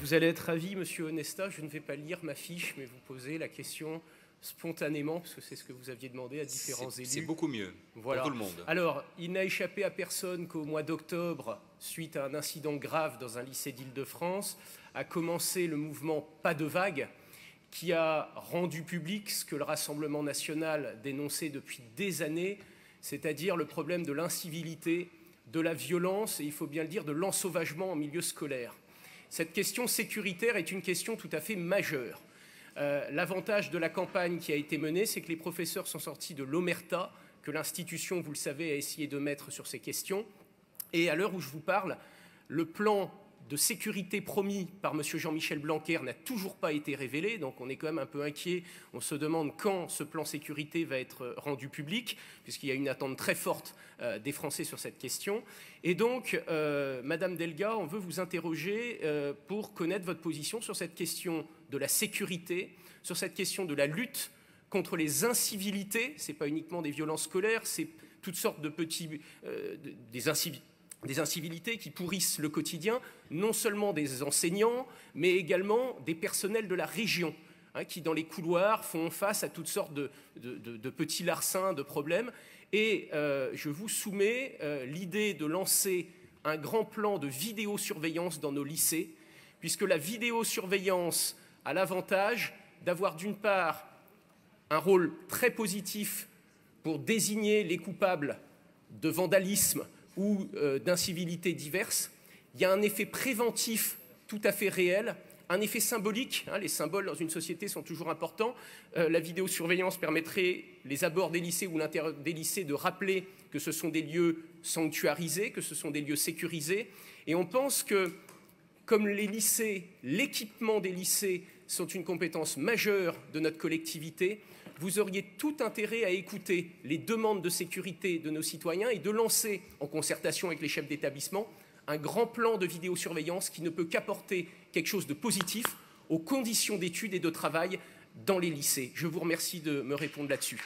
vous allez être ravi, Monsieur Onesta, je ne vais pas lire ma fiche, mais vous poser la question spontanément, parce que c'est ce que vous aviez demandé à différents élus. C'est beaucoup mieux voilà. pour tout le monde. Alors, il n'a échappé à personne qu'au mois d'octobre, suite à un incident grave dans un lycée d'Île-de-France, a commencé le mouvement Pas de vague, qui a rendu public ce que le Rassemblement national dénonçait depuis des années, c'est-à-dire le problème de l'incivilité, de la violence et, il faut bien le dire, de l'ensauvagement en milieu scolaire. Cette question sécuritaire est une question tout à fait majeure. L'avantage de la campagne qui a été menée, c'est que les professeurs sont sortis de l'omerta que l'institution, vous le savez, a essayé de mettre sur ces questions. Et à l'heure où je vous parle, le plan de sécurité promis par M. Jean-Michel Blanquer n'a toujours pas été révélé, donc on est quand même un peu inquiet. On se demande quand ce plan sécurité va être rendu public, puisqu'il y a une attente très forte des Français sur cette question. Et donc, Madame Delga, on veut vous interroger pour connaître votre position sur cette question de la sécurité, sur cette question de la lutte contre les incivilités. Ce n'est pas uniquement des violences scolaires, c'est toutes sortes de des incivilités qui pourrissent le quotidien, non seulement des enseignants, mais également des personnels de la région, qui dans les couloirs font face à toutes sortes de petits larcins, de problèmes. Et je vous soumets l'idée de lancer un grand plan de vidéosurveillance dans nos lycées, puisque la vidéosurveillance a l'avantage d'avoir d'une part un rôle très positif pour désigner les coupables de vandalisme ou d'incivilités diverses. Il y a un effet préventif tout à fait réel, un effet symbolique. Les symboles dans une société sont toujours importants. La vidéosurveillance permettrait, les abords des lycées ou l'intérieur des lycées, de rappeler que ce sont des lieux sanctuarisés, que ce sont des lieux sécurisés. Et on pense que, comme les lycées, l'équipement des lycées sont une compétence majeure de notre collectivité, vous auriez tout intérêt à écouter les demandes de sécurité de nos citoyens et de lancer, en concertation avec les chefs d'établissement, un grand plan de vidéosurveillance qui ne peut qu'apporter quelque chose de positif aux conditions d'études et de travail dans les lycées. Je vous remercie de me répondre là-dessus.